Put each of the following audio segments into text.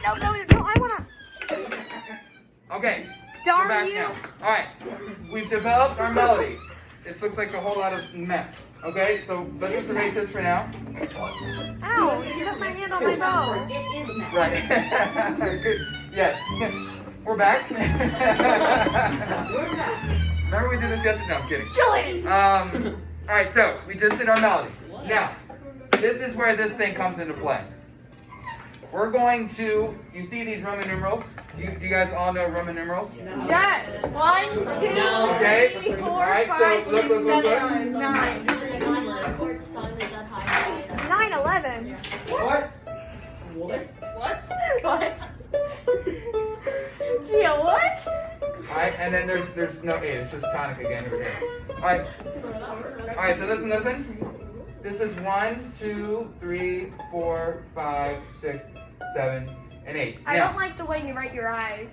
No, I wanna. Okay. Darn Go back you. now. All right. We've developed our melody. This looks like a whole lot of mess. Okay, so let's just erase this for now. Ow, you put my hand on my bow. It is now. Right. Good. Yes. We're back. Remember we did this yesterday? No, I'm kidding. All right, so we just did our melody. Now, this is where this thing comes into play. We're going to, you see these Roman numerals? Do you guys all know Roman numerals? Yes. 1, 2, Okay. 3, 4, All right, 5, so look, 6, look, look, 7, look. 9. 9/11. What? What? Gia, what? All right, and then there's no 8. It's just tonic again over here. All right. All right. So listen. This is 1, 2, 3, 4, 5, 6, 7, and 8. I Now, don't like the way you write your eyes.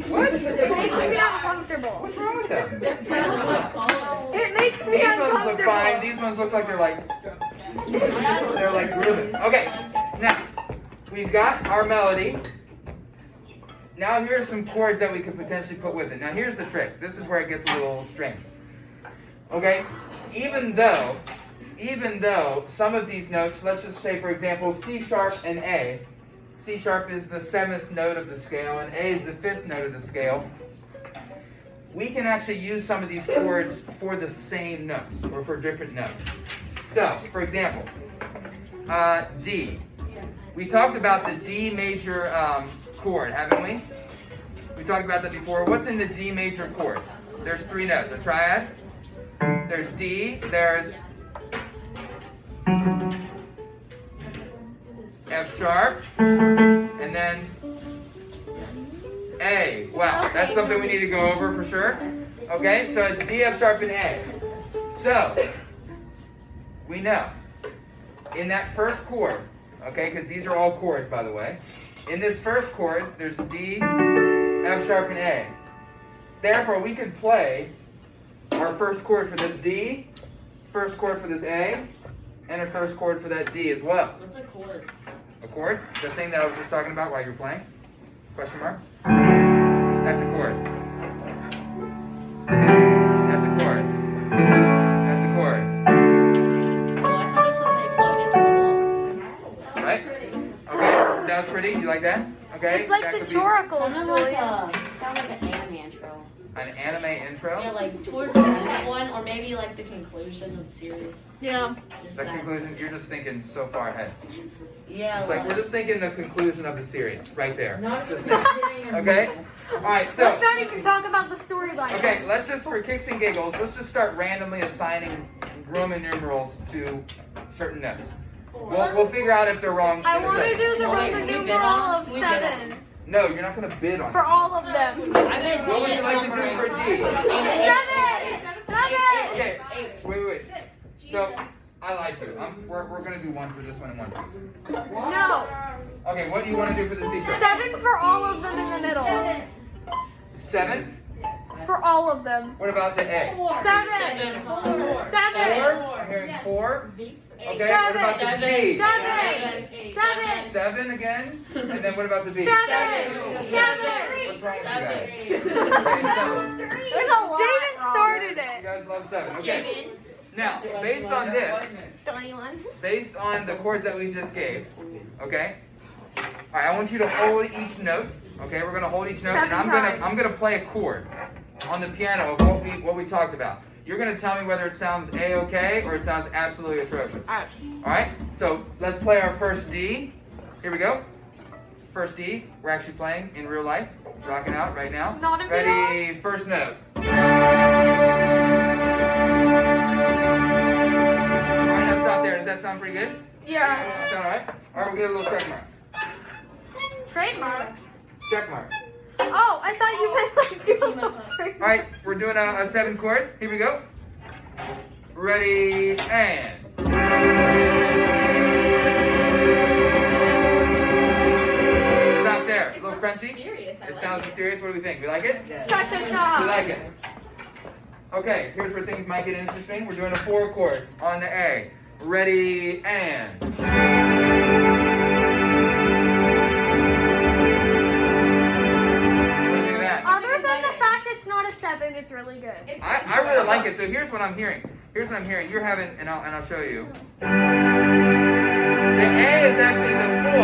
what? It makes me uncomfortable. What's wrong with them? It makes me These ones look uncomfortable. fine. These ones look like they're like grooving. Okay. Now we've got our melody. Now here are some chords that we could potentially put with it. Now here's the trick. This is where it gets a little strange. Okay? Even though some of these notes, let's just say for example C sharp and A. C sharp is the 7th note of the scale and A is the 5th note of the scale. We can actually use some of these chords for the same notes or for different notes. So, for example, D. We talked about the D major chord, haven't we? We talked about that before. What's in the D major chord? There's 3 notes. A triad. There's D. There's F sharp. And then A. Wow, that's something we need to go over for sure. Okay, so it's D, F sharp, and A. So, we know in that first chord, okay, because these are all chords, by the way. In this first chord, there's D, F sharp, and A. Therefore, we could play our first chord for this D, first chord for this A, and a first chord for that D as well. What's a chord? A chord? The thing that I was just talking about while you were playing? Question mark? That's a chord. That's a chord. That's a chord. Oh, I thought it was something they plugged into the wall. Right? Okay, that was pretty. You like that? Okay. It's like that the could be Choricles, Sounded like Julia. an anime intro. an anime intro. Yeah, like towards the end of one, or maybe like the conclusion of the series. Yeah. Just The that. conclusion, you're just thinking so far ahead. Yeah. It's like we're well, just thinking the conclusion of the series right there. Not Just the now. beginning. Okay? Alright, so Let's not even talk about the storyline. okay, let's just for kicks and giggles, let's just start randomly assigning Roman numerals to certain notes. We'll figure out if they're wrong I in a want to second. do the Oh, wait, Roman we bid numeral on it? of We bid on 7 No, you're not gonna bid on for it. all of them. I bet What would you like to do for D? 7! Okay, wait. So I lied to you. We're gonna do one for this one and one for this one. No. Okay, what do you want to do for the C sharp? 7 for all of them in the middle. 7? For all of them. What about the A? 7. 4? 7. I'm hearing 4. Okay, what Seven. about the G? 7. 7 again? And then what about the B? 7. What's 7. wrong with you guys? Okay, 7. There's a lot. Jaden started You it. guys love 7. Okay. Now, based on this, 21. based on the chords that we just gave, okay? All right, I want you to hold each note. Okay, we're gonna hold each note, and 7 times. I'm gonna play a chord on the piano of what we talked about. You're gonna tell me whether it sounds a-okay or it sounds absolutely atrocious. All right. So let's play our first D. Here we go. First D. We're actually playing in real life, rocking out right now. Not in Ready? First note. All right, now stop there. Does that sound pretty good? Yeah. Sound all right? All right, we'll get a little check mark. Trademark. Check mark. Oh, I thought you meant like do a little All trademark. right, we're doing a 7 chord. Here we go. Ready, and. Stop there. A little crunchy. It sounds mysterious. What do we think? We like it? Cha cha We cha. like it. Okay, here's where things might get interesting. We're doing a 4 chord on the A. Ready, and. I really like it. So here's what I'm hearing. Here's what I'm hearing. You're having, and I'll show you. The A is actually the 4.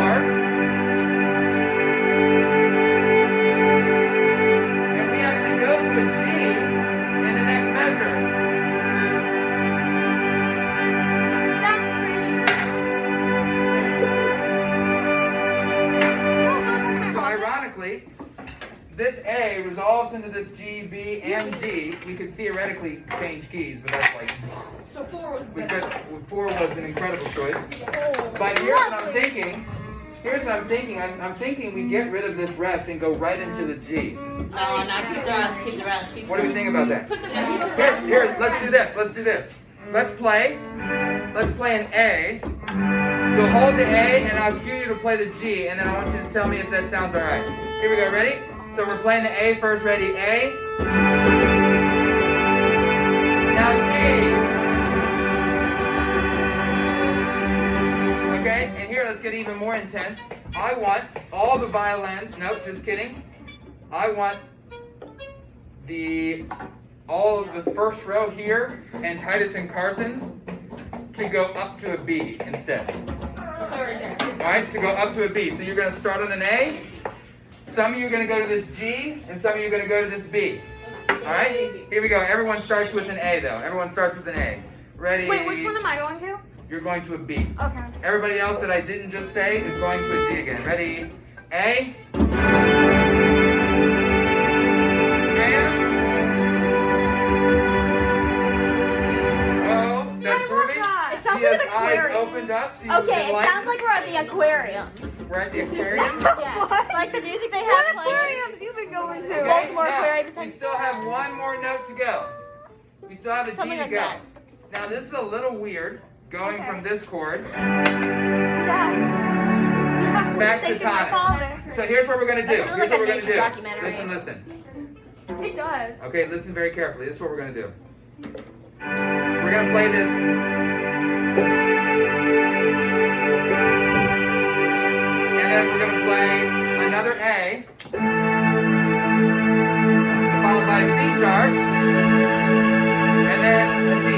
And we actually go to a G in the next measure. That's pretty. So ironically, this A resolves into this G, B, and D. We could theoretically change keys, but that's like, So 4 was we better. could, 4 was an incredible choice. But here's what I'm thinking. Here's what I'm thinking. I'm thinking we get rid of this rest and go right into the G. No, keep the rest, keep the rest. What do we think about that? Put the rest. Here, let's do this. Let's do this. Let's play an A. You'll hold the A, and I'll cue you to play the G, and then I want you to tell me if that sounds all right. Here we go. Ready? So we're playing the A first. Ready? A. Now G. Okay, and here let's get even more intense. I want all the violins. Nope, just kidding. I want all of the first row here and Titus and Carson to go up to a B instead. Alright, to go up to a B. So you're going to start on an A. Some of you are going to go to this G, and some of you are going to go to this B. Alright? Here we go. Everyone starts with an A, though. Everyone starts with an A. Ready? Wait, which one am I going to? You're going to a B. Okay. Everybody else that I didn't just say is going to a G again. Ready? A. And. Oh, that's I love groovy. that. It sounds She has like an eyes aquarium. opened up. She Okay, was it enlightened. sounds like we're at the aquarium. We're at the aquarium. Yes. What? Like the music they have What playing. aquariums you been going to? Okay, Baltimore now, Aquarium. we still have one more note to go. We still have a D Something to like go. that. Now this is a little weird, going Okay. from this chord. Yes. You have Back to forsaken my tonic. father. So here's what we're gonna do. That's Here's what like a we're gonna nature do. documentary. Listen. It does. Okay, listen very carefully. This is what we're gonna do. We're gonna play this. And then we're gonna play another A, followed by a C sharp, and then a D.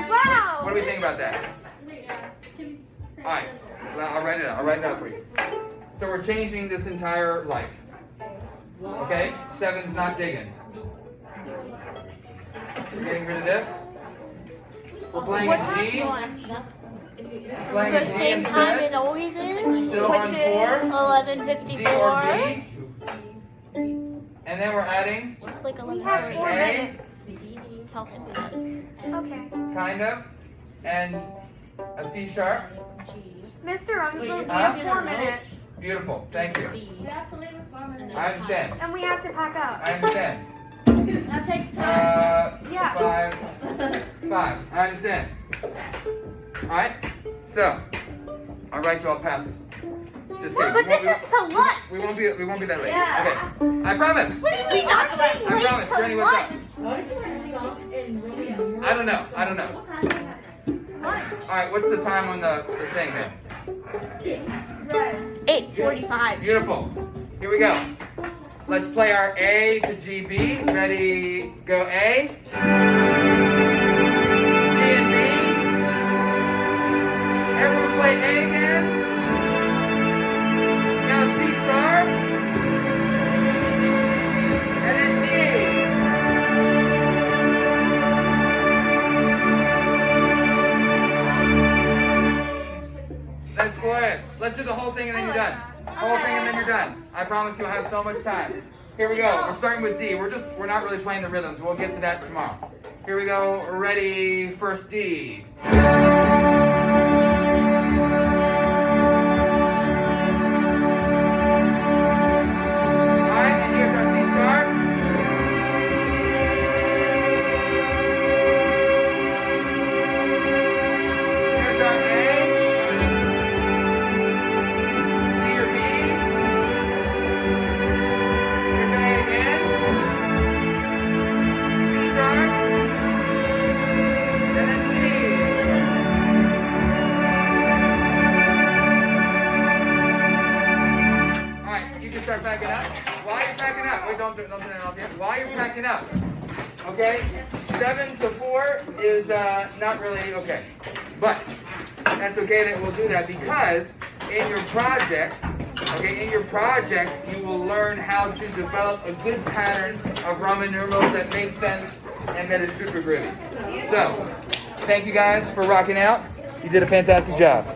Wow. What do we think about that? Alright, I'll write it out. I'll write it out for you. So we're changing this entire life. Okay? 7's not digging. We're getting rid of this. We're playing What a time's G. lunch? Playing The a G same time instead. it always is. Still Which on is 4. G or 11:54. B. And then we're adding, It's like We have 4 A. minutes. Tell him that. Okay. kind of, and a C sharp. Mr. Rumsfeld, we Huh? have 4 minutes. Beautiful. Thank you. We have to leave with 4 minutes. I understand. And we have to pack up. I understand. That takes time. Yeah. 5. I understand. Alright? So, I'll write you all passes. Just kidding. But We won't- this is to lunch. we won't be that late. Yeah. Okay. I promise. What do you mean not being I late promise. to Brittany, what's up? lunch? Why did you stop in Romeo? I don't know. Lunch. Alright, what's the time on the thing then? 8:45. Beautiful. Here we go. Let's play our A to G, B. Ready, go A. G and B. Everyone play A again. Now C sharp. And then D. That's glorious. Let's do the whole thing and then you're done. Whole thing and then you're done. I promise you'll have so much time. Here we go. We're starting with D. We're not really playing the rhythms. We'll get to that tomorrow. Here we go. Ready, first D. Alright, and here's our C sharp. Here's our A. G or B. Here's our A again. C sharp. And then D. Alright, you can start backing up. While you're backing up, wait, don't turn it off yet. While you're packing up, okay? 7 to 4 is not really okay. But that's okay that we'll do that because in your projects, you will learn how to develop a good pattern of Roman numerals that makes sense and that is super groovy. So, thank you guys for rocking out. You did a fantastic job.